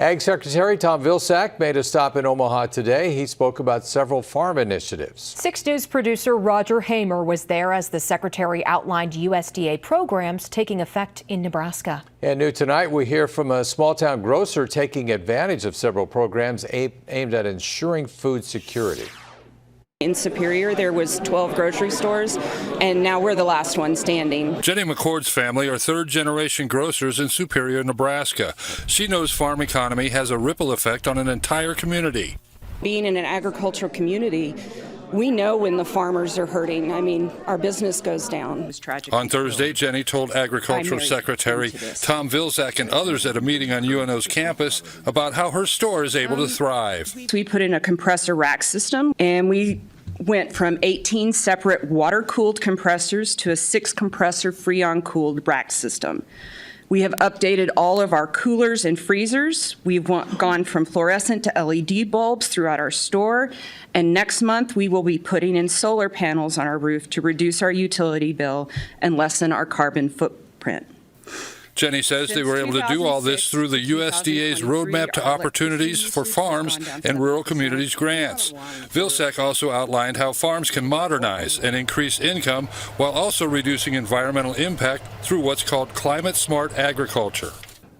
Ag Secretary Tom Vilsack made a stop in Omaha today. He spoke about several farm initiatives. 6 News producer Roger Hamer was there as the secretary outlined USDA programs taking effect in Nebraska. And new tonight, we hear from a small-town grocer taking advantage of several programs aimed at ensuring food security. In Superior, there was 12 grocery stores, and now we're the last one standing. Jenny McCord's family are third-generation grocers in Superior, Nebraska. She knows farm economy has a ripple effect on an entire community. Being in an agricultural community, we know when the farmers are hurting. I mean, our business goes down. It's tragic. On Thursday, Jenny told Agricultural Secretary Tom Vilsack and others at a meeting on UNO's campus about how her store is able to thrive. We put in a compressor rack system, and we went from 18 separate water-cooled compressors to a 6-compressor Freon-cooled rack system. We have updated all of our coolers and freezers. We've gone from fluorescent to LED bulbs throughout our store. And next month, we will be putting in solar panels on our roof to reduce our utility bill and lessen our carbon footprint. Jenny says they were able to do all this through the USDA's Roadmap to Opportunities for Farms and Rural Communities grants. Vilsack also outlined how farms can modernize and increase income while also reducing environmental impact through what's called climate-smart agriculture.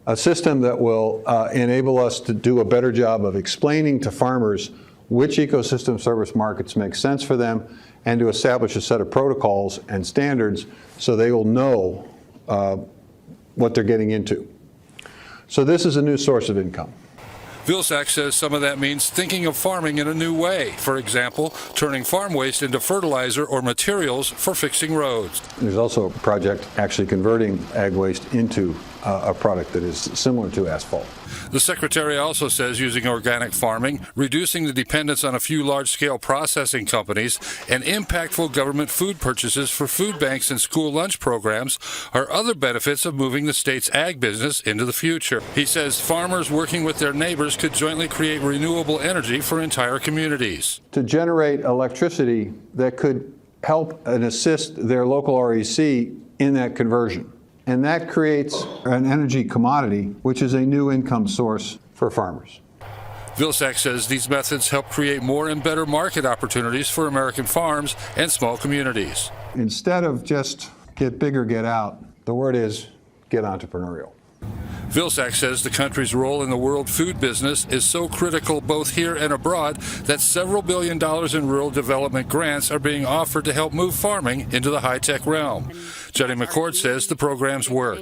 A system that will enable us to do a better job of explaining to farmers which ecosystem service markets make sense for them and to establish a set of protocols and standards so they will know what they're getting into. So this is a new source of income. Vilsack says some of that means thinking of farming in a new way. For example, turning farm waste into fertilizer or materials for fixing roads. There's also a project actually converting ag waste into a product that is similar to asphalt. The secretary also says using organic farming, reducing the dependence on a few large-scale processing companies, and impactful government food purchases for food banks and school lunch programs are other benefits of moving the state's ag business into the future. He says farmers working with their neighbors could jointly create renewable energy for entire communities. To generate electricity that could help and assist their local REC in that conversion. And that creates an energy commodity, which is a new income source for farmers. Vilsack says these methods help create more and better market opportunities for American farms and small communities. Instead of just get big or get out, the word is get entrepreneurial. Vilsack says the country's role in the world food business is so critical both here and abroad that several $1 billion in rural development grants are being offered to help move farming into the high-tech realm. Jenny McCord says the programs work.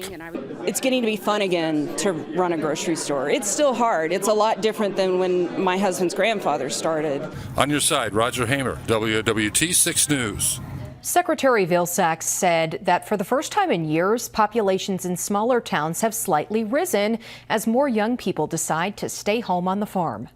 It's getting to be fun again to run a grocery store. It's still hard. It's a lot different than when my husband's grandfather started. On your side, Roger Hamer, WWT 6 News. Secretary Vilsack said that for the first time in years, populations in smaller towns have slightly risen as more young people decide to stay home on the farm.